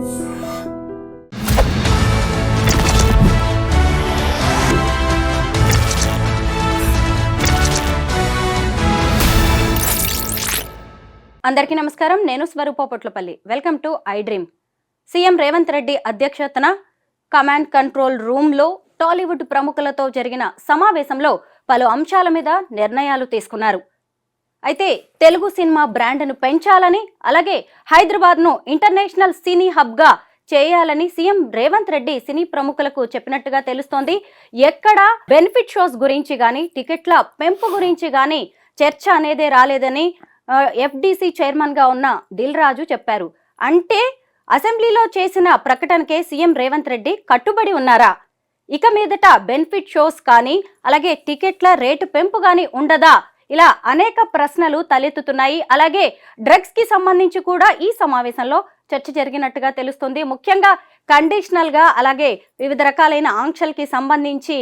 అందరికీ నమస్కారం. నేను Swaroopa Potlapalli. Welcome to iDream. CM Revanth Reddy అధ్యక్షతన కమాండ్ కంట్రోల్ రూమ్లో టాలీవుడ్ ప్రముఖులతో జరిగిన సమావేశంలో పలు అంశాల మీద నిర్ణయాలు తీసుకున్నారు. అయితే తెలుగు సినిమా బ్రాండ్ను పెంచాలని, అలాగే హైదరాబాద్ను ఇంటర్నేషనల్ సినీ హబ్గా చేయాలని సీఎం రేవంత్ రెడ్డి సినీ ప్రముఖులకు చెప్పినట్టుగా తెలుస్తోంది. ఎక్కడ బెనిఫిట్ షోస్ గురించి కానీ, టికెట్ల పెంపు గురించి కానీ చర్చ అనేదే రాలేదని ఎఫ్డిసి చైర్మన్ గా ఉన్న దిల్ రాజు చెప్పారు. అంటే అసెంబ్లీలో చేసిన ప్రకటనకే సీఎం రేవంత్ రెడ్డి కట్టుబడి ఉన్నారా? ఇక మీదట బెనిఫిట్ షోస్ కానీ, అలాగే టికెట్ల రేటు పెంపు కానీ ఉండదా? ఇలా అనేక ప్రశ్నలు తలెత్తుతున్నాయి. అలాగే డ్రగ్స్ కి సంబంధించి కూడా ఈ సమావేశంలో చర్చ జరిగినట్టుగా తెలుస్తుంది. ముఖ్యంగా కండిషనల్ గా, అలాగే వివిధ రకాలైన ఆంక్షలకి సంబంధించి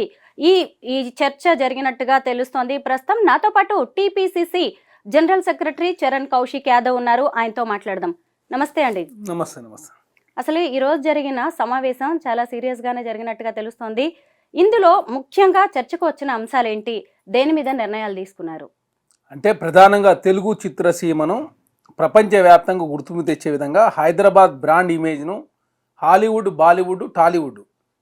ఈ చర్చ జరిగినట్టుగా తెలుస్తోంది. ప్రస్తుతం నాతో పాటు TPCC general secretary Charan Kaushik Yadav ఉన్నారు. ఆయనతో మాట్లాడదాం. నమస్తే అండి. నమస్తే. అసలు ఈ రోజు జరిగిన సమావేశం చాలా సీరియస్ గానే జరిగినట్టుగా తెలుస్తోంది. ఇందులో ముఖ్యంగా చర్చకు వచ్చిన అంశాలు ఏంటి? దేని మీద నిర్ణయాలు తీసుకున్నారు? అంటే ప్రధానంగా తెలుగు చిత్రసీమను ప్రపంచవ్యాప్తంగా గుర్తింపు తెచ్చే విధంగా హైదరాబాద్ బ్రాండ్ ఇమేజ్ను హాలీవుడ్, బాలీవుడ్,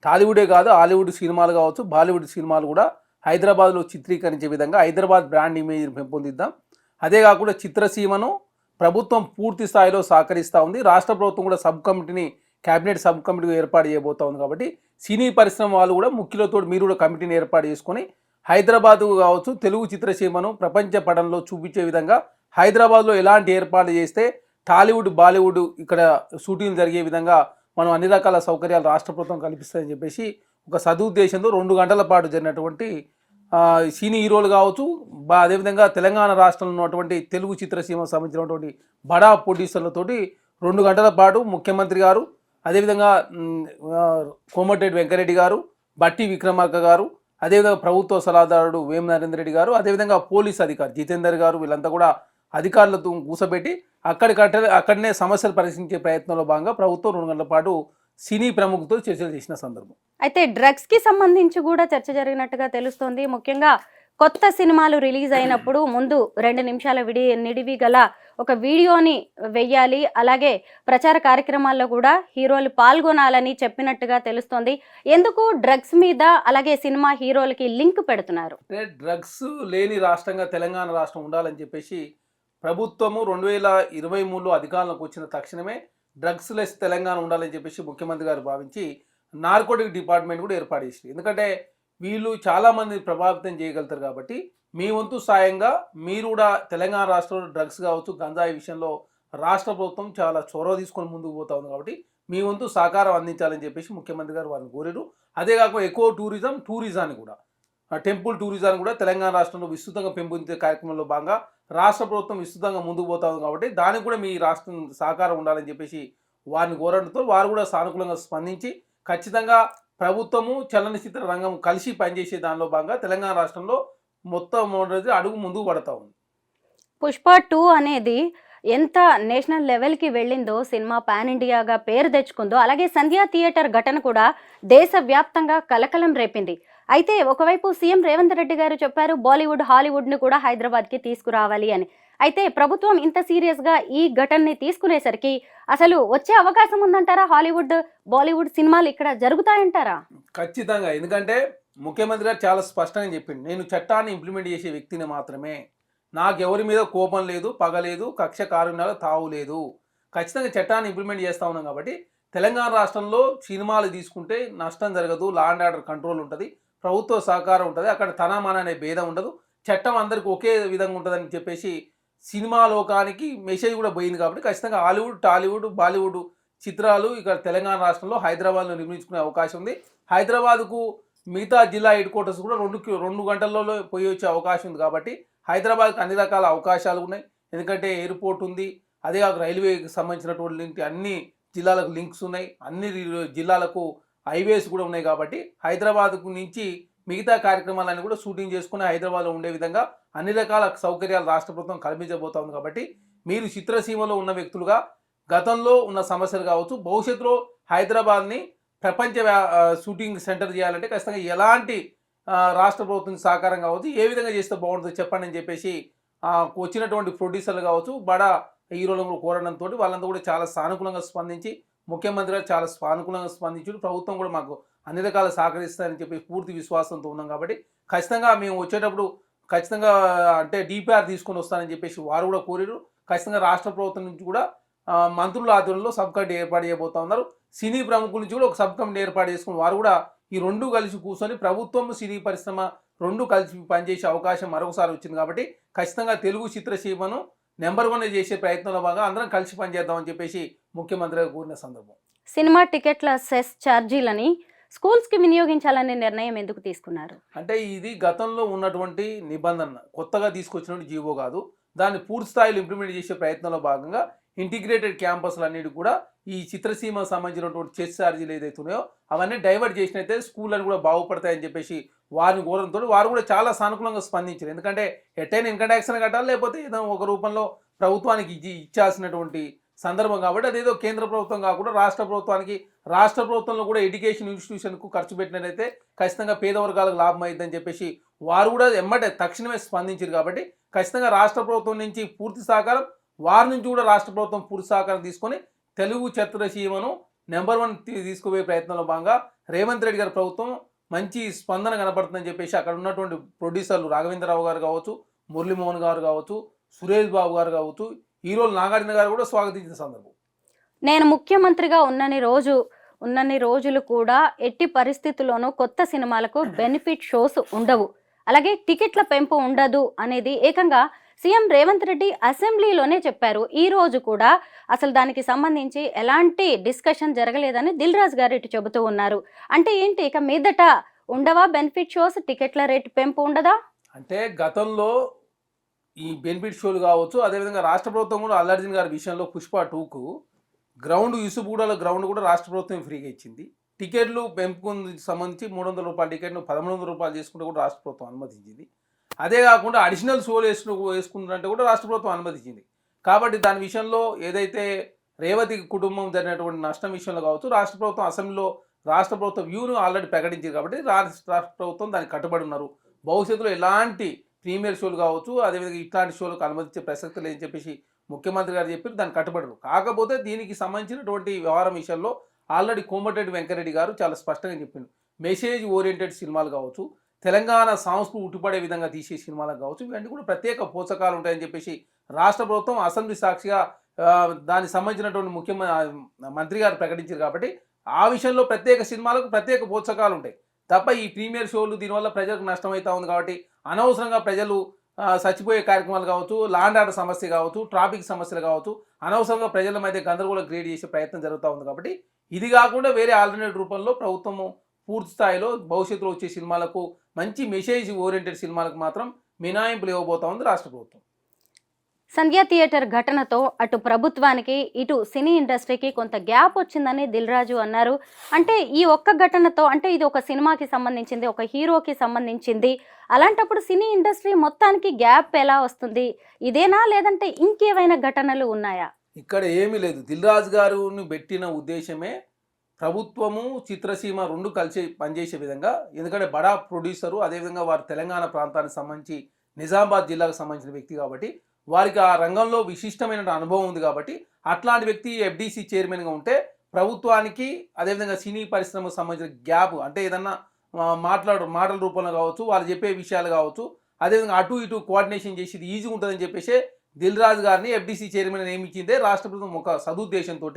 టాలీవుడే కాదు, హాలీవుడ్ సినిమాలు కావచ్చు, బాలీవుడ్ సినిమాలు కూడా హైదరాబాద్లో చిత్రీకరించే విధంగా హైదరాబాద్ బ్రాండ్ ఇమేజ్ను పెంపొందిద్దాం. అదే కాకుండా చిత్రసీమను ప్రభుత్వం పూర్తి స్థాయిలో సహకరిస్తూ ఉంది. రాష్ట్ర ప్రభుత్వం కూడా క్యాబినెట్ సబ్ కమిటీ ఏర్పాటు చేయబోతా ఉంది. కాబట్టి సినీ పరిశ్రమ వాళ్ళు కూడా ముఖ్యులతో మీరు కూడా కమిటీని ఏర్పాటు చేసుకొని హైదరాబాద్ కావచ్చు, తెలుగు చిత్రసీమను ప్రపంచ పటంలో చూపించే విధంగా హైదరాబాద్లో ఎలాంటి ఏర్పాటు చేస్తే టాలీవుడ్, బాలీవుడ్ ఇక్కడ షూటింగ్ జరిగే విధంగా మనం అన్ని రకాల సౌకర్యాలు రాష్ట్ర ప్రభుత్వం కల్పిస్తుందని చెప్పేసి ఒక సదుద్దేశంతో 2 గంటల పాటు జరిగినటువంటి సినీ హీరోలు కావచ్చు, అదేవిధంగా తెలంగాణ రాష్ట్రంలో ఉన్నటువంటి తెలుగు చిత్రసీమకు సంబంధించినటువంటి బడా ప్రొడ్యూసర్లతోటి 2 గంటల పాటు ముఖ్యమంత్రి గారు, అదేవిధంగా కోమటిరెడ్డి వెంకరెడ్డి గారు, బట్టి విక్రమార్క గారు, అదేవిధంగా ప్రభుత్వ సలహాదారుడు వేమ నరేందర్ రెడ్డి గారు, అదేవిధంగా పోలీస్ అధికారి జితేందర్ గారు, వీళ్ళంతా కూడా అధికారులతో కూసబెట్టి అక్కడనే సమస్యలు పరిశీలించే ప్రయత్నంలో భాగంగా ప్రభుత్వం 2 గంటల పాటు సినీ ప్రముఖులతో చర్చలు చేసిన సందర్భం. అయితే డ్రగ్స్ కి సంబంధించి కూడా చర్చ జరిగినట్టుగా తెలుస్తోంది. ముఖ్యంగా కొత్త సినిమాలు రిలీజ్ అయినప్పుడు ముందు 2 నిమిషాల నిడివి గల ఒక వీడియోని వెయ్యాలి, అలాగే ప్రచార కార్యక్రమాల్లో కూడా హీరోలు పాల్గొనాలని చెప్పినట్టుగా తెలుస్తోంది. ఎందుకు డ్రగ్స్ మీద, అలాగే సినిమా హీరోలకి లింక్ పెడుతున్నారు? అంటే డ్రగ్స్ లేని రాష్ట్రంగా తెలంగాణ రాష్ట్రం ఉండాలని చెప్పేసి ప్రభుత్వము 2023లో అధికారంలోకి వచ్చిన తక్షణమే డ్రగ్స్ లెస్ తెలంగాణ ఉండాలని చెప్పేసి ముఖ్యమంత్రి గారు భావించి నార్కోటిక్ డిపార్ట్మెంట్ కూడా ఏర్పాటు చేసింది. ఎందుకంటే వీళ్ళు చాలామంది ప్రభావితం చేయగలుగుతారు కాబట్టి మీ వంతు సాయంగా మీరు కూడా తెలంగాణ రాష్ట్రంలో డ్రగ్స్ కావచ్చు, గంజాయి విషయంలో రాష్ట్ర ప్రభుత్వం చాలా చొరవ తీసుకొని ముందుకు పోతా ఉంది. కాబట్టి మీ వంతు సహకారం అందించాలని చెప్పేసి ముఖ్యమంత్రి గారు వారిని కోరారు. అదే కాకుండా ఎక్కువ టూరిజాన్ని కూడా, టెంపుల్ టూరిజాన్ని కూడా తెలంగాణ రాష్ట్రంలో విస్తృతంగా పెంపొందించే కార్యక్రమంలో భాగంగా రాష్ట్ర ప్రభుత్వం విస్తృతంగా ముందుకు పోతా ఉంది. కాబట్టి దానికి కూడా మీ రాష్ట్రం సహకారం ఉండాలని చెప్పేసి వారిని కోరడంతో వారు కూడా సానుకూలంగా స్పందించి ఖచ్చితంగా ప్రభుత్వము, చలనచిత్ర రంగం కలిసి పనిచేసే దానిలో భాగంగా తెలంగాణ రాష్ట్రంలో మొత్తం అడుగు ముందుకు పడతా ఉంది. పుష్ప 2 అనేది ఎంత నేషనల్ లెవెల్కి వెళ్ళిందో, సినిమా పాన్ ఇండియాగా పేరు తెచ్చుకుందో, అలాగే సంధ్యా థియేటర్ ఘటన కూడా దేశవ్యాప్తంగా కలకలం రేపింది. అయితే ఒకవైపు సీఎం రేవంత్ రెడ్డి గారు చెప్పారు బాలీవుడ్, హాలీవుడ్ని కూడా హైదరాబాద్కి తీసుకురావాలి అని. అయితే ప్రభుత్వం ఇంత సీరియస్గా ఈ ఘటనని తీసుకునేసరికి అసలు వచ్చే అవకాశం ఉందంటారా? హాలీవుడ్, బాలీవుడ్ సినిమాలు ఇక్కడ జరుగుతాయంటారా? ఖచ్చితంగా. ఎందుకంటే ముఖ్యమంత్రి గారు చాలా స్పష్టంగా చెప్పిండు, నేను చట్టాన్ని ఇంప్లిమెంట్ చేసే వ్యక్తిని మాత్రమే, నాకు ఎవరి మీద కోపం లేదు, పగ లేదు, కక్ష కారుణ్యాలు తావు లేదు, ఖచ్చితంగా చట్టాన్ని ఇంప్లిమెంట్ చేస్తూ ఉన్నాం. కాబట్టి తెలంగాణ రాష్ట్రంలో సినిమాలు తీసుకుంటే నష్టం జరగదు, లా అండ్ ఆర్డర్ కంట్రోల్ ఉంటుంది, ప్రభుత్వ సహకారం ఉంటుంది, అక్కడ తనమాన అనే భేదం ఉండదు, చట్టం అందరికీ ఒకే విధంగా ఉంటుందని చెప్పేసి సినిమా లోకానికి మెసేజ్ కూడా పోయింది. కాబట్టి ఖచ్చితంగా హాలీవుడ్, టాలీవుడ్, బాలీవుడ్ చిత్రాలు ఇక్కడ తెలంగాణ రాష్ట్రంలో హైదరాబాద్లో నిర్మించుకునే అవకాశం ఉంది. హైదరాబాద్కు మిగతా జిల్లా హెడ్ క్వార్టర్స్ కూడా 2 గంటల్లో పోయి వచ్చే అవకాశం ఉంది. కాబట్టి హైదరాబాద్కి అన్ని రకాల అవకాశాలు ఉన్నాయి. ఎందుకంటే ఎయిర్పోర్ట్ ఉంది, అదే కాక రైల్వేకి సంబంధించినటువంటి అన్ని జిల్లాలకు లింక్స్ ఉన్నాయి, అన్ని జిల్లాలకు హైవేస్ కూడా ఉన్నాయి. కాబట్టి హైదరాబాద్కు నుంచి మిగతా కార్యక్రమాలన్నీ కూడా షూటింగ్ చేసుకుని హైదరాబాద్లో ఉండే విధంగా అన్ని రకాల సౌకర్యాలు రాష్ట్ర ప్రభుత్వం కల్పించబోతా ఉంది. కాబట్టి మీరు చిత్రసీమలో ఉన్న వ్యక్తులుగా గతంలో ఉన్న సమస్యలు కావచ్చు, భవిష్యత్తులో హైదరాబాద్ని ప్రపంచ షూటింగ్ సెంటర్ చేయాలంటే ఖచ్చితంగా ఎలాంటి రాష్ట్ర ప్రభుత్వం సహకారం కావచ్చు, ఏ విధంగా చేస్తే బాగుంటుందో చెప్పండి అని చెప్పేసి వచ్చినటువంటి ప్రొడ్యూసర్లు కావచ్చు, బడా హీరోలను కోరడంతో వాళ్ళంతా కూడా చాలా సానుకూలంగా స్పందించి ముఖ్యమంత్రి గారు చాలా సానుకూలంగా స్పందించారు. ప్రభుత్వం కూడా మాకు అన్ని రకాల సహకరిస్తారని చెప్పి పూర్తి విశ్వాసంతో ఉన్నాం కాబట్టి ఖచ్చితంగా మేము వచ్చేటప్పుడు ఖచ్చితంగా అంటే డిపిఆర్ తీసుకొని వస్తానని చెప్పేసి వారు కూడా కోరారు. ఖచ్చితంగా రాష్ట్ర ప్రభుత్వం నుంచి కూడా మంత్రుల ఆధ్వర్యంలో సబ్ కమిటీ ఏర్పాటు చేయబోతా ఉన్నారు. సినీ ప్రముఖుల నుంచి కూడా ఒక సబ్ కమిటీ ఏర్పాటు చేసుకుని వారు కూడా ఈ రెండు కలిసి కూర్చొని ప్రభుత్వం సినీ పరిశ్రమ రెండు కలిసి పనిచేసే అవకాశం మరొకసారి వచ్చింది కాబట్టి ఖచ్చితంగా తెలుగు చిత్రసీమను నెంబర్ 1 చేసే ప్రయత్నంలో భాగంగా అందరం కలిసి పనిచేద్దామని చెప్పేసి ముఖ్యమంత్రి గారు కోరిన సందర్భం. సినిమా టికెట్ల సెస్ ఛార్జీలని స్కూల్స్కి వినియోగించాలనే నిర్ణయం ఎందుకు తీసుకున్నారు? అంటే ఇది గతంలో ఉన్నటువంటి నిబంధన, కొత్తగా తీసుకొచ్చినటువంటి జీవో కాదు. దాన్ని పూర్తి స్థాయిలో ఇంప్లిమెంట్ చేసే ప్రయత్నంలో భాగంగా ఇంటిగ్రేటెడ్ క్యాంపస్లు అన్నిటి కూడా ఈ చిత్రసీమ సంబంధించినటువంటి చెస్ ఛార్జీలు ఏదైతే ఉన్నాయో అవన్నీ డైవర్ట్ చేసినైతే స్కూళ్ళని కూడా బాగుపడతాయని చెప్పేసి వారిని కోరంతో వారు కూడా చాలా సానుకూలంగా స్పందించారు. ఎందుకంటే ఎట్టైనా ఇన్కమ్ ట్యాక్స్ కట్టాలి, లేకపోతే ఏదో ఒక రూపంలో ప్రభుత్వానికి ఇచ్చాల్సినటువంటి సందర్భం కాబట్టి అదేదో కేంద్ర ప్రభుత్వం కాకుండా రాష్ట్ర ప్రభుత్వానికి, రాష్ట్ర ప్రభుత్వంలో కూడా ఎడ్యుకేషన్ ఇన్స్టిట్యూషన్కు ఖర్చు పెట్టినట్లయితే ఖచ్చితంగా పేద వర్గాలకు లాభం అయిందని చెప్పేసి వారు కూడా ఎమ్మటే తక్షణమే స్పందించారు. కాబట్టి ఖచ్చితంగా రాష్ట్ర ప్రభుత్వం నుంచి పూర్తి సహకారం, వారి నుంచి కూడా రాష్ట్ర ప్రభుత్వం పూర్తి సహకారం తీసుకొని తెలుగు చిత్రసీమను నెంబర్ 1 తీసుకుపోయే ప్రయత్నంలో భాగంగా రేవంత్ రెడ్డి గారి ప్రభుత్వం మంచి స్పందన కనపడుతుందని చెప్పేసి అక్కడ ఉన్నటువంటి ప్రొడ్యూసర్లు రాఘవేంద్రరావు గారు కావచ్చు, మురళీమోహన్ గారు కావచ్చు, సురేష్ బాబు గారు కావచ్చు, హీరోలు నాగార్జున గారు కూడా స్వాగతించిన సందర్భం. నేను ముఖ్యమంత్రిగా ఉన్నన్ని రోజులు కూడా ఎట్టి పరిస్థితుల్లోనూ కొత్త సినిమాలకు బెనిఫిట్ షోస్ ఉండవు, అలాగే టికెట్ల పెంపు ఉండదు అనేది ఏకంగా సీఎం రేవంత్ రెడ్డి అసెంబ్లీలోనే చెప్పారు. ఈ రోజు కూడా అసలు దానికి సంబంధించి ఎలాంటి డిస్కషన్ జరగలేదని దిల్ రాజు గారు ఇటు చెబుతూ ఉన్నారు. అంటే ఏంటి, ఇక మీదట ఉండవా బెనిఫిట్ షోస్, టికెట్ల రేటు పెంపు ఉండదా? అంటే గతంలో ఈ బెనిఫిట్ షోలు కావచ్చు, అదేవిధంగా రాష్ట్ర ప్రభుత్వం కూడా అల్లు అర్జున్ గారి విషయంలో పుష్ప 2కు గ్రౌండ్ యూసుఫ్గూడలో గ్రౌండ్ కూడా రాష్ట్ర ప్రభుత్వం ఫ్రీగా ఇచ్చింది. టికెట్లు పెంపుకు సంబంధించి 300 రూపాయల టికెట్ను 1100 రూపాయలు చేసుకుంటే కూడా రాష్ట్ర ప్రభుత్వం అనుమతించింది. అదే కాకుండా అడిషనల్ షోలు వేసుకుంటున్నట్టు కూడా రాష్ట్ర ప్రభుత్వం అనుమతించింది. కాబట్టి దాని విషయంలో ఏదైతే రేవతి కుటుంబం జరిగినటువంటి నష్టం విషయంలో కావచ్చు, రాష్ట్ర ప్రభుత్వం అసెంబ్లీలో రాష్ట్ర ప్రభుత్వ వ్యూను ఆల్రెడీ ప్రకటించింది కాబట్టి రాష్ట్ర ప్రభుత్వం దానికి కట్టుబడి ఉన్నారు. భవిష్యత్తులో ఎలాంటి ప్రీమియర్ షోలు కావచ్చు, అదేవిధంగా ఇట్లాంటి షోలకు అనుమతించే ప్రసక్తి లేదని చెప్పేసి ముఖ్యమంత్రి గారు చెప్పి దాన్ని కట్టుబడరు. కాకపోతే దీనికి సంబంధించినటువంటి వ్యవహారం విషయంలో ఆల్రెడీ కోమటిరెడ్డి వెంకరెడ్డి గారు చాలా స్పష్టంగా చెప్పిండు. మెసేజ్ ఓరియంటెడ్ సినిమాలు కావచ్చు, తెలంగాణ సంస్కృతి ఉట్టిపడే విధంగా తీసే సినిమాలకు కావచ్చు, ఇవన్నీ కూడా ప్రత్యేక పోషకాలు ఉంటాయని చెప్పేసి రాష్ట్ర ప్రభుత్వం అసెంబ్లీ సాక్షిగా దానికి సంబంధించినటువంటి మంత్రి గారు ప్రకటించారు. కాబట్టి ఆ విషయంలో ప్రత్యేక సినిమాలకు ప్రత్యేక పోషకాలు ఉంటాయి తప్ప ఈ ప్రీమియర్ షోలు దీనివల్ల ప్రజలకు నష్టం అవుతా ఉంది. కాబట్టి అనవసరంగా ప్రజలు చచ్చిపోయే కార్యక్రమాలు కావచ్చు, లాండ్ ఆర్డర్ సమస్య కావచ్చు, ట్రాఫిక్ సమస్యలు కావచ్చు, అనవసరంగా ప్రజల మధ్య గందరగోళం క్రియేట్ చేసే ప్రయత్నం జరుగుతూ ఉంది. కాబట్టి ఇది కాకుండా వేరే ఆల్టర్నేట్ రూపంలో ప్రభుత్వము పూర్తి స్థాయిలో భవిష్యత్తులో వచ్చే సినిమాలకు మంచి మెసేజ్ ఓరియంటెడ్ సినిమాలకు మాత్రం మినహాయింపులు ఇవ్వబోతా ఉంది రాష్ట్ర ప్రభుత్వం. సంధ్యా థియేటర్ ఘటనతో అటు ప్రభుత్వానికి ఇటు సినీ ఇండస్ట్రీకి కొంత గ్యాప్ వచ్చిందని దిల్ రాజు అన్నారు. అంటే ఈ ఒక్క ఘటనతో, అంటే ఇది ఒక సినిమాకి సంబంధించింది, ఒక హీరోకి సంబంధించింది, అలాంటప్పుడు సినీ ఇండస్ట్రీ మొత్తానికి గ్యాప్ ఎలా వస్తుంది? ఇదేనా, లేదంటే ఇంకేమైనా ఘటనలు ఉన్నాయా? ఇక్కడ ఏమీ లేదు. దిల్ రాజు గారిని పెట్టిన ఉద్దేశమే ప్రభుత్వము చిత్రసీమ రెండు కలిసి పనిచేసే విధంగా. ఎందుకంటే బడా ప్రొడ్యూసరు, అదేవిధంగా వారు తెలంగాణ ప్రాంతానికి సంబంధించి నిజామాబాద్ జిల్లాకు సంబంధించిన వ్యక్తి కాబట్టి వారికి ఆ రంగంలో విశిష్టమైన అనుభవం ఉంది. కాబట్టి అట్లాంటి వ్యక్తి ఎఫ్డీసీ చైర్మన్గా ఉంటే ప్రభుత్వానికి, అదేవిధంగా సినీ పరిశ్రమకు సంబంధించిన గ్యాప్ అంటే ఏదన్నా మాటల రూపంలో కావచ్చు, వాళ్ళు చెప్పే విషయాలు కావచ్చు, అదేవిధంగా అటు ఇటు కోఆర్డినేషన్ చేసేది ఈజీగా ఉంటుందని చెప్పేసి దిల్ రాజు గారిని ఎఫ్డీసీ చైర్మన్ నియమించిందే రాష్ట్ర ప్రభుత్వం ఒక సదుద్దేశంతో.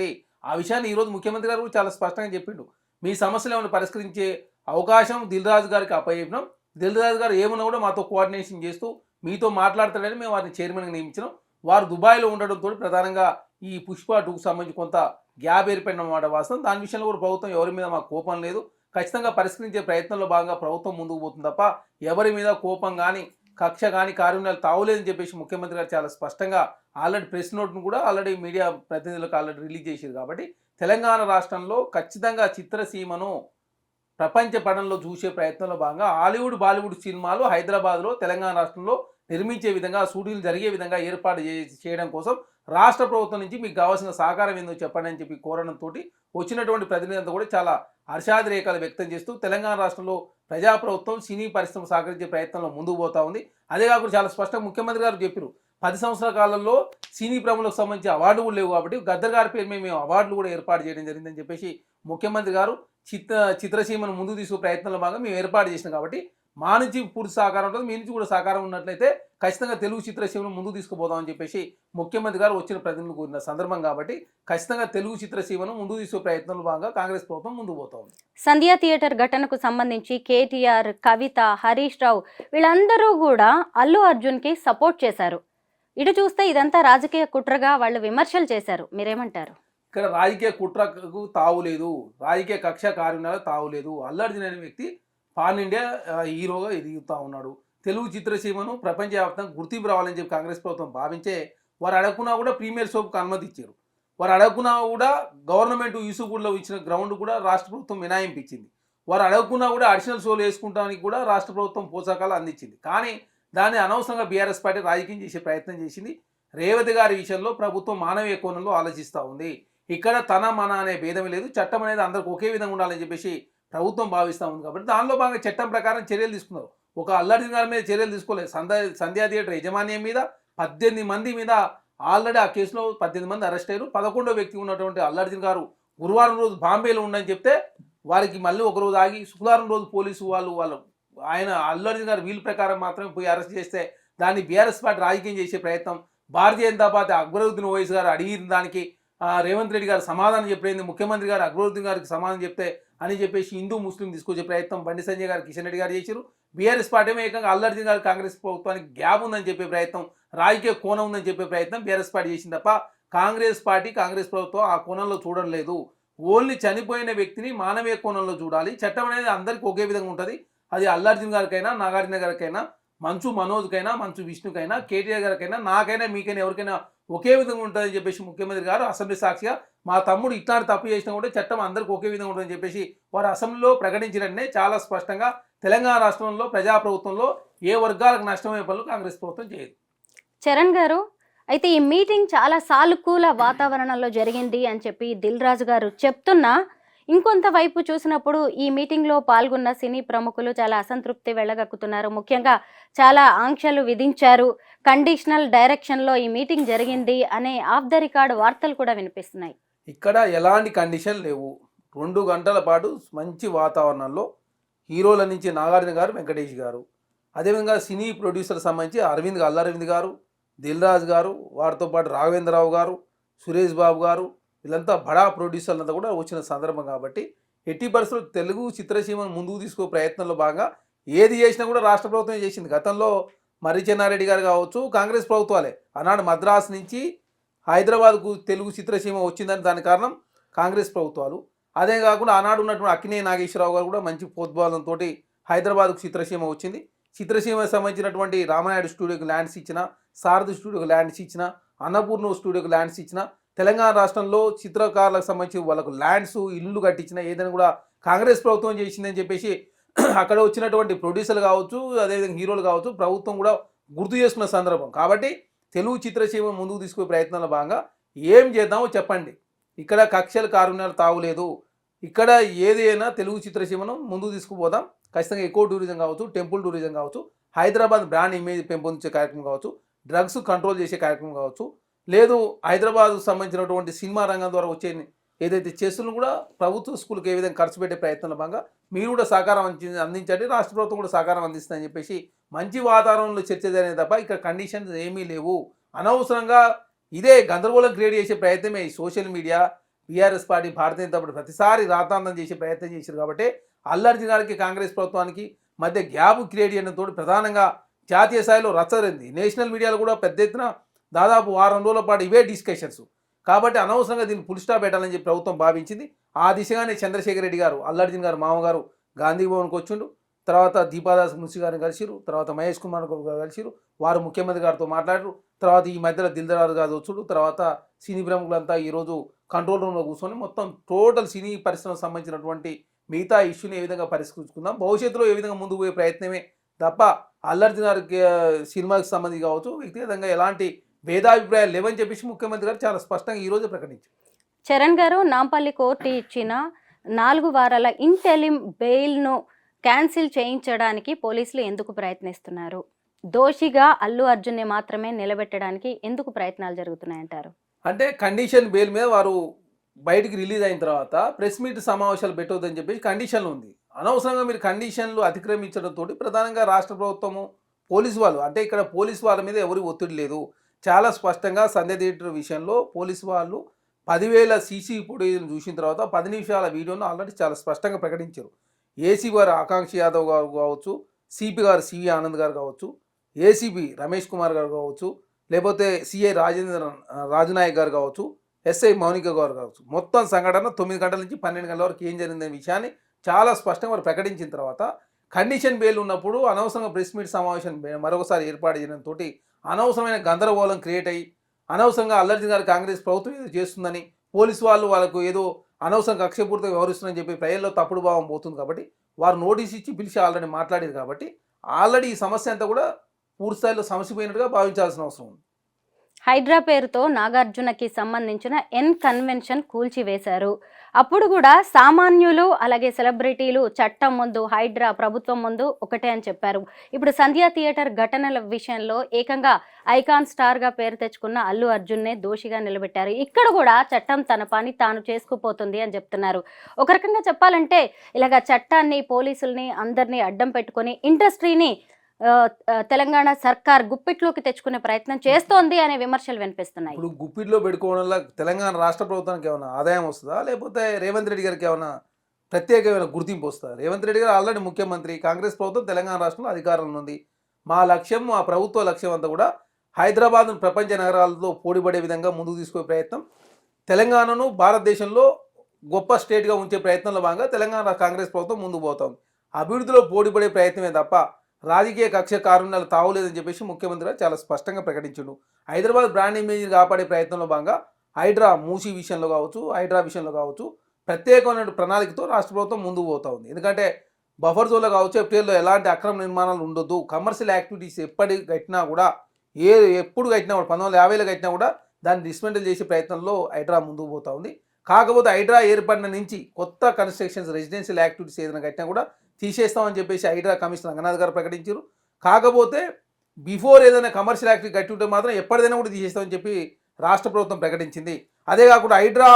ఆ విషయాన్ని ఈరోజు ముఖ్యమంత్రి గారు చాలా స్పష్టంగా చెప్పిండు. మీ సమస్యలు ఏమైనా పరిష్కరించే అవకాశం దిల్ రాజు గారికి అప్పచెప్పినాం. దిల్ రాజు గారు ఏమన్నా కూడా మాతో కోఆర్డినేషన్ చేస్తూ మీతో మాట్లాడతాడని మేము వారిని చైర్మన్గా నియమించినాం. వారు దుబాయ్లో ఉండడంతో ప్రధానంగా ఈ పుష్ప 2కు సంబంధించి కొంత గ్యాప్ ఏర్పడిన మాట వాస్తవం. దాని విషయంలో కూడా ప్రభుత్వం ఎవరి మీద మాకు కోపం లేదు. ఖచ్చితంగా పరిష్కరించే ప్రయత్నంలో భాగంగా ప్రభుత్వం ముందుకు పోతుంది తప్ప ఎవరి మీద కోపం కానీ కక్ష కానీ కార్యక్రమాలు తావులేదని చెప్పేసి ముఖ్యమంత్రి గారు చాలా స్పష్టంగా ఆల్రెడీ ప్రెస్ నోట్ను కూడా ఆల్రెడీ మీడియా ప్రతినిధులకు ఆల్రెడీ రిలీజ్ చేశారు. కాబట్టి తెలంగాణ రాష్ట్రంలో ఖచ్చితంగా చిత్రసీమను ప్రపంచ పటంలో చూసే ప్రయత్నంలో భాగంగా హాలీవుడ్ బాలీవుడ్ సినిమాలు హైదరాబాద్లో తెలంగాణ రాష్ట్రంలో నిర్మించే విధంగా, షూటింగ్లు జరిగే విధంగా ఏర్పాటు చేయడం కోసం రాష్ట్ర ప్రభుత్వం నుంచి మీకు కావాల్సిన సహకారం ఏందో చెప్పండి అని చెప్పి కోరడంతో వచ్చినటువంటి ప్రతినిధులంతా కూడా చాలా హర్షాతిరేకాలు వ్యక్తం చేస్తూ తెలంగాణ రాష్ట్రంలో ప్రజాప్రభుత్వం సినీ పరిశ్రమ సహకరించే ప్రయత్నంలో ముందుకు పోతా ఉంది. అదే కాకుండా చాలా స్పష్టంగా ముఖ్యమంత్రి గారు చెప్పారు, 10 సంవత్సరాల కాలంలో సినీ ప్రముఖులకు సంబంధించి అవార్డు కూడా లేవు కాబట్టి గద్దర్ గారి పేరు మేము అవార్డులు కూడా ఏర్పాటు చేయడం జరిగిందని చెప్పేసి ముఖ్యమంత్రి గారు చిత్రసీమను ముందుకు తీసుకు ప్రయత్నంలో భాగంగా మేము ఏర్పాటు చేసినాం కాబట్టి మా నుంచి పూర్తి సహకారం ఉంటుంది, మీ నుంచి కూడా సహకారం ఉన్నట్లయితే ఖచ్చితంగా తెలుగు చిత్రసీమను ముందుకు తీసుకుపోదామని చెప్పేసి ముఖ్యమంత్రి గారు వచ్చిన ప్రతినిధులు కూరిన సందర్భం కాబట్టి ఖచ్చితంగా తెలుగు చిత్రసీమను ముందుకు తీసుకునే ప్రయత్నంలో భాగంగా కాంగ్రెస్ ప్రభుత్వం ముందుకు పోతా ఉంది. సంధ్యా థియేటర్ ఘటనకు సంబంధించి కేటీఆర్, కవిత, హరీష్ రావు వీళ్ళందరూ కూడా అల్లు అర్జున్కి సపోర్ట్ చేశారు. ఇటు చూస్తే ఇదంతా రాజకీయ కుట్రగా వాళ్ళు విమర్శలు చేశారు. మీరేమంటారు? ఇక్కడ రాజకీయ కుట్రకు తావులేదు, రాజకీయ కక్ష కార్యక్రమాలకు తావులేదు. అల్లు అర్జున్ అనే వ్యక్తి పాన్ ఇండియా హీరోగా ఎదుగుతూ ఉన్నాడు. తెలుగు చిత్రసీమను ప్రపంచవ్యాప్తంగా గుర్తింపు రావాలని చెప్పి కాంగ్రెస్ ప్రభుత్వం భావించే వారు అడగకున్నా కూడా ప్రీమియర్ షోకు అనుమతి ఇచ్చారు. వారు అడగకున్నా కూడా గవర్నమెంట్ యూసుఫ్గూడలో ఇచ్చిన గ్రౌండ్ కూడా రాష్ట్ర ప్రభుత్వం మినాయింపు ఇచ్చింది. వారు అడగకున్నా కూడా అడిషనల్ షోలు వేసుకుంటానికి కూడా రాష్ట్ర ప్రభుత్వం పోషకాలు అందించింది. కానీ దాన్ని అనవసరంగా బీఆర్ఎస్ పార్టీ రాజకీయం చేసే ప్రయత్నం చేసింది. రేవతి గారి విషయంలో ప్రభుత్వం మానవీయ కోణంలో ఆలోచిస్తూ ఉంది. ఇక్కడ తన మన అనే భేదం లేదు, చట్టం అనేది అందరికి ఒకే విధంగా ఉండాలని చెప్పేసి ప్రభుత్వం భావిస్తూ ఉంది. కాబట్టి దానిలో భాగంగా చట్టం ప్రకారం చర్యలు తీసుకున్నారు. ఒక అల్లు అర్జున్ గారి మీద చర్యలు తీసుకోలేదు. సంధ్యా థియేటర్ యజమాన్యం మీద 18 మంది మీద ఆల్రెడీ ఆ కేసులో 18 మంది అరెస్ట్ అయ్యారు. 11వ వ్యక్తి ఉన్నటువంటి అల్లు అర్జున్ గారు గురువారం రోజు బాంబేలో ఉండని చెప్తే వారికి మళ్ళీ ఒక రోజు ఆగి శుక్రవారం రోజు పోలీసు వాళ్ళు ఆయన అల్లు అర్జున్ గారు వీల్ ప్రకారం మాత్రమే పోయి అరెస్ట్ చేస్తే దాన్ని బీఆర్ఎస్ పార్టీ రాజకీయం చేసే ప్రయత్నం, భారతీయ జనతా పార్టీ అక్బరుద్దీన్ ఓవైసీ గారు అడిగిన దానికి రేవంత్ రెడ్డి గారు సమాధానం చెప్పలేదు, ముఖ్యమంత్రి గారు అక్బరుద్దీన్ గారికి సమాధానం చెప్తే అని చెప్పేసి హిందూ ముస్లిం తీసుకొచ్చే ప్రయత్నం బండి సంజయ్ గారు, కిషన్ రెడ్డి గారు చేశారు. బీఆర్ఎస్ పార్టీ ఏకంగా అల్లు అర్జున్ గారు కాంగ్రెస్ ప్రభుత్వానికి గ్యాప్ ఉందని చెప్పే ప్రయత్నం, రాజకీయ కోణం ఉందని చెప్పే ప్రయత్నం బీఆర్ఎస్ పార్టీ చేసింది తప్ప కాంగ్రెస్ పార్టీ, కాంగ్రెస్ ప్రభుత్వం ఆ కోణంలో చూడడం లేదు. ఓన్లీ చనిపోయిన వ్యక్తిని మానవీయ కోణంలో చూడాలి. చట్టం అనేది అందరికీ ఒకే విధంగా ఉంటుంది. అది అల్లు అర్జున్ గారికైనా, నాగార్జున గారికైనా, మంచు మనోజ్కైనా, మంచు విష్ణుకైనా, కేటీఆర్ గారికైనా, నాకైనా, మీకైనా, ఎవరికైనా ఒకే విధంగా ఉంటుందని చెప్పేసి ముఖ్యమంత్రి గారు అసెంబ్లీ సాక్షిగా మా తమ్ముడు ఇట్లాంటి తప్పు చేసినా కూడా చట్టం అందరికీ ఒకే విధంగా ఉంటుందని చెప్పేసి వారు అసెంబ్లీలో ప్రకటించినట్టే చాలా స్పష్టంగా తెలంగాణ రాష్ట్రంలో ప్రజాప్రభుత్వంలో ఏ వర్గాలకు నష్టమయ్యే పనులు కాంగ్రెస్ ప్రభుత్వం చేయదు. చరణ్ గారు, అయితే ఈ మీటింగ్ చాలా సానుకూల వాతావరణంలో జరిగింది అని చెప్పి దిల్ రాజు గారు చెప్తున్నా, ఇంకొంత వైపు చూసినప్పుడు ఈ మీటింగ్లో పాల్గొన్న సినీ ప్రముఖులు చాలా అసంతృప్తి వెళ్ళగక్కుతున్నారు. ముఖ్యంగా చాలా ఆంక్షలు విధించారు, కండిషనల్ డైరెక్షన్లో ఈ మీటింగ్ జరిగింది అనే ఆఫ్ ద రికార్డ్ వార్తలు కూడా వినిపిస్తున్నాయి. ఇక్కడ ఎలాంటి కండిషన్ లేవు. 2 గంటల పాటు మంచి వాతావరణంలో హీరోల నుంచి నాగార్జున గారు, వెంకటేష్ గారు, అదేవిధంగా సినీ ప్రొడ్యూసర్ సంబంధించి అల్లు అరవింద్ గారు, దిల్ రాజు గారు, వారితో పాటు రాఘవేంద్రరావు గారు, సురేష్ బాబు గారు, వీళ్ళంతా బడా ప్రొడ్యూసర్లంతా కూడా వచ్చిన సందర్భం కాబట్టి ఎట్టి పరిస్థితుల్లో తెలుగు చిత్రసీమను ముందుకు తీసుకునే ప్రయత్నంలో భాగంగా ఏది చేసినా కూడా రాష్ట్ర ప్రభుత్వం చేసింది. గతంలో మర్రి చెన్నారెడ్డి గారు కావచ్చు, కాంగ్రెస్ ప్రభుత్వాలే ఆనాడు మద్రాసు నుంచి హైదరాబాద్కు తెలుగు చిత్రసీమ వచ్చిందని దాని కారణం కాంగ్రెస్ ప్రభుత్వాలు. అదే కాకుండా ఆనాడు ఉన్నటువంటి అక్కినేని నాగేశ్వరరావు గారు కూడా మంచి ప్రోద్బలంతో హైదరాబాద్కు చిత్రసీమ వచ్చింది. చిత్రసీమకు సంబంధించినటువంటి రామనాయుడు స్టూడియోకి ల్యాండ్స్ ఇచ్చిన, సారథి స్టూడియోకి ల్యాండ్స్ ఇచ్చిన, అన్నపూర్ణ స్టూడియోకి ల్యాండ్స్ ఇచ్చిన, తెలంగాణ రాష్ట్రంలో చిత్రకారులకు సంబంధించి వాళ్ళకు ల్యాండ్స్, ఇల్లు కట్టించిన ఏదైనా కూడా కాంగ్రెస్ ప్రభుత్వం చేసిందని చెప్పేసి అక్కడ వచ్చినటువంటి ప్రొడ్యూసర్లు కావచ్చు, అదేవిధంగా హీరోలు కావచ్చు, ప్రభుత్వం కూడా గుర్తు చేసుకున్న సందర్భం. కాబట్టి తెలుగు చిత్రసీమ ముందుకు తీసుకునే ప్రయత్నంలో భాగంగా ఏం చేద్దామో చెప్పండి. ఇక్కడ కక్షలు కారుణ్యాలు తావులేదు. ఇక్కడ ఏదైనా తెలుగు చిత్రసీమను ముందుకు తీసుకుపోదాం. ఖచ్చితంగా ఎకో టూరిజం కావచ్చు, టెంపుల్ టూరిజం కావచ్చు, హైదరాబాద్ బ్రాండ్ ఇమేజ్ పెంపొందించే కార్యక్రమం కావచ్చు, డ్రగ్స్ కంట్రోల్ చేసే కార్యక్రమం కావచ్చు, లేదు హైదరాబాద్కు సంబంధించినటువంటి సినిమా రంగం ద్వారా వచ్చే ఏదైతే చేస్తున్నా కూడా ప్రభుత్వ స్కూల్కి ఏ విధంగా ఖర్చు పెట్టే ప్రయత్నంలో భాగంగా మీరు కూడా సహకారం అందించండి, రాష్ట్ర ప్రభుత్వం కూడా సహకారం అందిస్తుందని చెప్పేసి మంచి వాతావరణంలో చర్చ జరిగిన తప్ప ఇక్కడ కండిషన్స్ ఏమీ లేవు. అనవసరంగా ఇదే గందరగోళం క్రియేట్ చేసే ప్రయత్నమే ఈ social media, BRS party, Bharatiya Janata party ప్రతిసారి రాతాంతం చేసే ప్రయత్నం చేశారు. కాబట్టి అల్లు అర్జున్ గారికి, కాంగ్రెస్ ప్రభుత్వానికి మధ్య గ్యాప్ క్రియేట్ చేయడంతో ప్రధానంగా జాతీయ స్థాయిలో రచ్చరింది. నేషనల్ మీడియాలో కూడా పెద్ద ఎత్తున దాదాపు 6 రోజుల పాటు ఇవే డిస్కషన్స్. కాబట్టి అనవసరంగా దీన్ని ఫుల్ స్టాప్ పెట్టాలని చెప్పి ప్రభుత్వం భావించింది. ఆ దిశగానే చంద్రశేఖర్ రెడ్డి గారు, అల్లు అర్జున్ గారు మామగారు గాంధీ భవన్కి వచ్చిండు. తర్వాత దీపాదాస్ మున్సి గారిని కలిసిరు, తర్వాత మహేష్ కుమార్ గారు కలిసిరు. వారు ముఖ్యమంత్రి గారితో మాట్లాడారు. తర్వాత ఈ మధ్యలో దిల్ రాజు గారు వచ్చుడు. తర్వాత సినీ ప్రముఖులంతా ఈరోజు కంట్రోల్ రూమ్లో కూర్చొని మొత్తం టోటల్ సినీ పరిశ్రమకు సంబంధించినటువంటి మిగతా ఇష్యూని ఏ విధంగా పరిష్కరించుకుందాం, భవిష్యత్తులో ఏ విధంగా ముందుకు పోయే ప్రయత్నమే తప్ప అల్లు అర్జున్ గారికి సినిమాకి సంబంధించి కావచ్చు, వ్యక్తిగతంగా ఎలాంటి భేదాభిప్రాయాలు లేవని చెప్పేసి ముఖ్యమంత్రి గారు చాలా స్పష్టంగా ఈ రోజు ప్రకటించారు. చరణ్ గారు, నాంపల్లి కోర్టు ఇచ్చిన 4 వారాల ఇంటెలిం బెయిల్ను క్యాన్సిల్ చేయించడానికి పోలీసులు ఎందుకు ప్రయత్నిస్తున్నారు? దోషిగా అల్లు అర్జున్ని మాత్రమే నిలబెట్టడానికి ఎందుకు ప్రయత్నాలు జరుగుతున్నాయంటారు? అంటే కండిషన్ బెయిల్ మీద వారు బయటికి రిలీజ్ అయిన తర్వాత ప్రెస్ మీట్ సమావేశాలు పెట్టవద్దని చెప్పేసి కండిషన్లు ఉంది. అనవసరంగా మీరు కండిషన్లు అతిక్రమించడంతో ప్రధానంగా రాష్ట్ర ప్రభుత్వము పోలీసు వాళ్ళు, అంటే ఇక్కడ పోలీసు వాళ్ళ మీద ఎవరి ఒత్తిడి లేదు. చాలా స్పష్టంగా సంధ్య థియేటర్ విషయంలో పోలీసు వాళ్ళు 10,000 సీసీ ఫుటేజ్ను చూసిన తర్వాత 10 నిమిషాల వీడియోను ఆల్రెడీ చాలా స్పష్టంగా ప్రకటించారు. ఏసీ గారు ఆకాంక్ష యాదవ్ గారు కావచ్చు, సిపి గారు సివి ఆనంద్ గారు కావచ్చు, ఏసీపీ రమేష్ కుమార్ గారు కావచ్చు, లేకపోతే సిఐ రాజునాయక్ గారు కావచ్చు, ఎస్ఐ మౌనిక గారు కావచ్చు, మొత్తం సంఘటన 9 గంటల నుంచి 12 గంటల వరకు ఏం జరిగిందనే విషయాన్ని చాలా స్పష్టంగా వారు ప్రకటించిన తర్వాత కండిషన్ బెయిల్ ఉన్నప్పుడు అనవసరంగా ప్రెస్ మీట్ సమావేశం మరొకసారి ఏర్పాటు చేయడంతో అనవసరమైన గందరగోళం క్రియేట్ అయ్యి అనవసరంగా అల్లర్జున్ గారు కాంగ్రెస్ ప్రభుత్వం ఏదో చేస్తుందని, పోలీసు వాళ్ళు వాళ్ళకు ఏదో అనవసరంగా కక్షపూర్తిగా వ్యవహరిస్తుందని చెప్పి ప్రజల్లో తప్పుడు భావం పోతుంది. కాబట్టి వారు నోటీస్ ఇచ్చి పిలిచి ఆల్రెడీ మాట్లాడారు. కాబట్టి ఆల్రెడీ ఈ సమస్య అంతా కూడా పూర్తిస్థాయిలో సమసిపోయినట్టుగా భావించాల్సిన అవసరం ఉంది. హైడ్రా పేరుతో నాగార్జునకి సంబంధించిన కన్వెన్షన్ కూల్చివేశారు. అప్పుడు కూడా సామాన్యులు అలాగే సెలబ్రిటీలు చట్టం ముందు, హైడ్రా ప్రభుత్వం ముందు ఒకటే అని చెప్పారు. ఇప్పుడు సంధ్యా థియేటర్ ఘటనల విషయంలో ఏకంగా ఐకాన్ స్టార్గా పేరు తెచ్చుకున్న అల్లు అర్జున్నే దోషిగా నిలబెట్టారు. ఇక్కడ కూడా చట్టం తన పని తాను చేసుకుపోతుంది అని చెప్తున్నారు. ఒక రకంగా చెప్పాలంటే ఇలాగ చట్టాన్ని, పోలీసుల్ని అందరినీ అడ్డం పెట్టుకొని ఇండస్ట్రీని తెలంగాణ సర్కార్ గుప్పిట్లోకి తెచ్చుకునే ప్రయత్నం చేస్తోంది అనే విమర్శలు వినిపిస్తున్నాయి. ఇప్పుడు గుప్పిట్లో పెట్టుకోవడం వల్ల తెలంగాణ రాష్ట్ర ప్రభుత్వానికి ఏమైనా ఆదాయం వస్తుందా, లేకపోతే రేవంత్ రెడ్డి గారికి ఏమైనా ప్రత్యేకమైన గుర్తింపు వస్తుందా? రేవంత్ రెడ్డి గారు ఆల్రెడీ ముఖ్యమంత్రి, కాంగ్రెస్ ప్రభుత్వం తెలంగాణ రాష్ట్రంలో అధికారంలో ఉంది. మా లక్ష్యం, మా ప్రభుత్వ లక్ష్యం అంతా కూడా హైదరాబాద్ను ప్రపంచ నగరాలతో పోటీపడే విధంగా ముందుకు తీసుకునే ప్రయత్నం, తెలంగాణను భారతదేశంలో గొప్ప స్టేట్గా ఉంచే ప్రయత్నంలో భాగంగా తెలంగాణ కాంగ్రెస్ ప్రభుత్వం ముందుకు పోతుంది. అభివృద్ధిలో పోటీపడే ప్రయత్నమే తప్ప రాజకీయ కక్ష కారుణ్యాలు తావులేదని చెప్పేసి ముఖ్యమంత్రి గారు చాలా స్పష్టంగా ప్రకటించాడు. హైదరాబాద్ బ్రాండ్ ఇమేజ్ని కాపాడే ప్రయత్నంలో భాగంగా హైడ్రా మూసీ విషయంలో కావచ్చు, హైడ్రా విషయంలో కావచ్చు ప్రత్యేకమైన ప్రణాళికతో రాష్ట్ర ప్రభుత్వం ముందుకు పోతూ ఉంది. ఎందుకంటే బఫర్ జోన్లో కావచ్చు, ఎఫ్టీఎల్లో ఎలాంటి అక్రమ నిర్మాణాలు ఉండొద్దు, కమర్షియల్ యాక్టివిటీస్ ఎప్పటి కట్టినా కూడా ఎప్పుడు కట్టినా కూడా 1950లో కట్టినా కూడా దాన్ని డిస్మెంటల్ చేసే ప్రయత్నంలో హైడ్రా ముందుకు పోతూ ఉంది. కాకపోతే హైడ్రా ఏర్పడిన నుంచి కొత్త కన్స్ట్రక్షన్స్, రెసిడెన్షియల్ యాక్టివిటీస్ ఏదైనా కట్టినా కూడా తీసేస్తామని చెప్పేసి హైడ్రా కమిషనర్ రంగనాథ్ గారు ప్రకటించారు. కాకపోతే బిఫోర్ ఏదైనా కమర్షియల్ యాక్టివిటీ కట్టి ఉంటే మాత్రం ఎప్పటిదైనా కూడా తీసేస్తామని చెప్పి రాష్ట్ర ప్రభుత్వం ప్రకటించింది. అదే కాకుండా హైడ్రా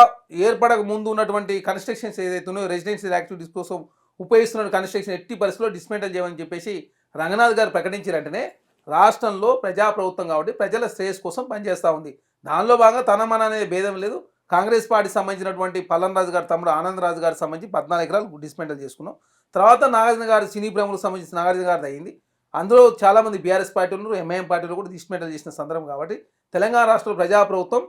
ఏర్పడక ముందు ఉన్నటువంటి కన్స్ట్రక్షన్స్ ఏదైతే ఉన్నాయో రెసిడెన్షియల్ యాక్టివిటీస్ కోసం ఉపయోగిస్తున్న కన్స్ట్రక్షన్ ఎట్టి పరిస్థితుల్లో డిస్మెంటల్ చేయమని చెప్పేసి రంగనాథ్ గారు ప్రకటించారంటేనే రాష్ట్రంలో ప్రజాప్రభుత్వం కాబట్టి ప్రజల శ్రేయస్ కోసం పనిచేస్తూ ఉంది. దానిలో భాగంగా తన మన అనేది భేదం లేదు. కాంగ్రెస్ పార్టీకి సంబంధించినటువంటి పల్లన్రాజు గారి తమ్ముడు ఆనందరాజు గారికి సంబంధించి 14 ఎకరాలు డిస్మెంటల్ చేసుకున్నాం. తర్వాత నాగార్జున గారు సినీ ప్రముఖులకు సంబంధించిన నాగార్జున గారిది అయింది. అందులో చాలామంది బీఆర్ఎస్ పార్టీలు, ఎంఐఎం పార్టీలు కూడా డిస్మెంటల్ చేసిన సందర్భం. కాబట్టి తెలంగాణ రాష్ట్రంలో ప్రజాప్రభుత్వం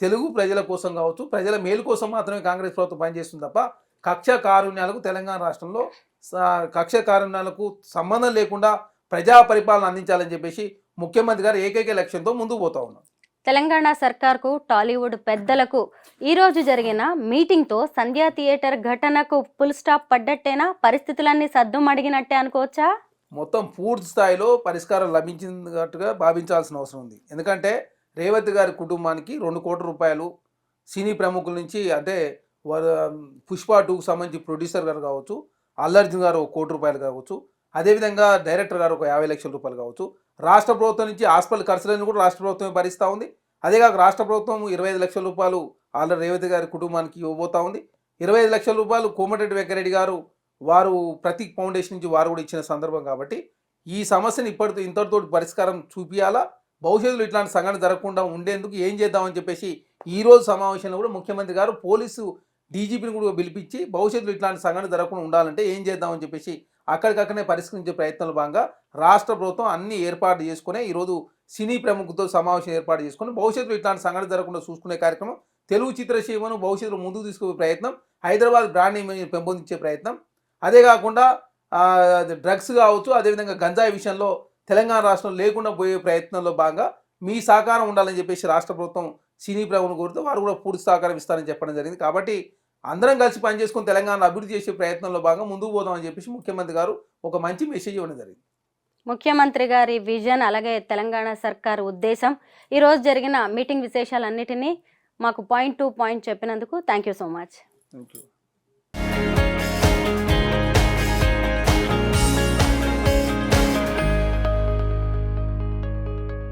తెలుగు ప్రజల కోసం కావచ్చు, ప్రజల మేలు కోసం మాత్రమే కాంగ్రెస్ ప్రభుత్వం పనిచేస్తుంది తప్ప కక్ష కారుణ్యాలకు తెలంగాణ రాష్ట్రంలో కక్ష కారుణ్యాలకు సంబంధం లేకుండా ప్రజా పరిపాలన అందించాలని చెప్పేసి ముఖ్యమంత్రి గారు ఏకైక లక్ష్యంతో ముందుకు పోతా ఉన్నారు. తెలంగాణ సర్కార్కు, టాలీవుడ్ పెద్దలకు ఈరోజు జరిగిన మీటింగ్తో సంధ్యా థియేటర్ ఘటనకు ఫుల్ స్టాప్ పడ్డట్టేనా? పరిస్థితులన్నీ సద్దుమడిగినట్టే అనుకోవచ్చా? మొత్తం పూర్తి స్థాయిలో పరిష్కారం లభించినట్టుగా భావించాల్సిన అవసరం ఉంది. ఎందుకంటే రేవంత్ గారి కుటుంబానికి 2 కోట్ల రూపాయలు సినీ ప్రముఖుల నుంచి, అంటే పుష్ప 2కు సంబంధించి ప్రొడ్యూసర్ గారు కావచ్చు, అల్లర్జున్ గారు 1 కోటి రూపాయలు కావచ్చు, అదేవిధంగా డైరెక్టర్ గారు ఒక 50 లక్షల రూపాయలు కావచ్చు, రాష్ట్ర ప్రభుత్వం నుంచి హాస్పిటల్ ఖర్చులను కూడా రాష్ట్ర ప్రభుత్వమే భరిస్తూ ఉంది. అదేకాక రాష్ట్ర ప్రభుత్వం 25 లక్షల రూపాయలు ఆల్రెడీ రేవంత్ గారి కుటుంబానికి ఇవ్వబోతూ ఉంది. 25 లక్షల రూపాయలు కోమటిరెడ్డి వెంకరెడ్డి గారు వారు ప్రతీక్ ఫౌండేషన్ నుంచి వారు కూడా ఇచ్చిన సందర్భం. కాబట్టి ఈ సమస్యను ఇంతటితో పరిష్కారం చూపించాలా, భవిష్యత్తులో ఇట్లాంటి సంఘటన జరగకుండా ఉండేందుకు ఏం చేద్దామని చెప్పేసి ఈరోజు సమావేశంలో కూడా ముఖ్యమంత్రి గారు పోలీసు డీజీపీని కూడా పిలిపించి భవిష్యత్తులో ఇట్లాంటి సంఘటన జరగకుండా ఉండాలంటే ఏం చేద్దామని చెప్పేసి అక్కడికక్కడనే పరిష్కరించే ప్రయత్నంలో భాగంగా రాష్ట్ర ప్రభుత్వం అన్ని ఏర్పాటు చేసుకునే ఈరోజు సినీ ప్రముఖులతో సమావేశం ఏర్పాటు చేసుకుని భవిష్యత్తులో ఇట్లాంటి సంఘటన జరగకుండా చూసుకునే కార్యక్రమం, తెలుగు చిత్రసీమను భవిష్యత్తులో ముందుకు తీసుకునే ప్రయత్నం, హైదరాబాద్ బ్రాండ్ ఇమేజ్ పెంపొందించే ప్రయత్నం, అదే కాకుండా డ్రగ్స్ కావచ్చు, అదేవిధంగా గంజాయి విషయంలో తెలంగాణ రాష్ట్రం లేకుండా పోయే ప్రయత్నంలో భాగంగా మీ సహకారం ఉండాలని చెప్పేసి రాష్ట్ర ప్రభుత్వం సినీ ప్రముఖులు కోరితే వారు కూడా పూర్తి సహకారం ఇస్తారని చెప్పడం జరిగింది. కాబట్టి అందరం కలిసి పనిచేసుకుని తెలంగాణ అభివృద్ధి చేసే ప్రయత్నంలో భాగంగా ముందుకు పోదామని చెప్పేసి ముఖ్యమంత్రి గారు ఒక మంచి మెసేజ్ ఇవ్వడం జరిగింది. ముఖ్యమంత్రి గారి విజన్ అలాగే తెలంగాణ సర్కార్ ఉద్దేశం ఈరోజు జరిగిన మీటింగ్ విశేషాలన్నిటినీ మాకు పాయింట్ టు పాయింట్ చెప్పినందుకు thank you so much. Thank you.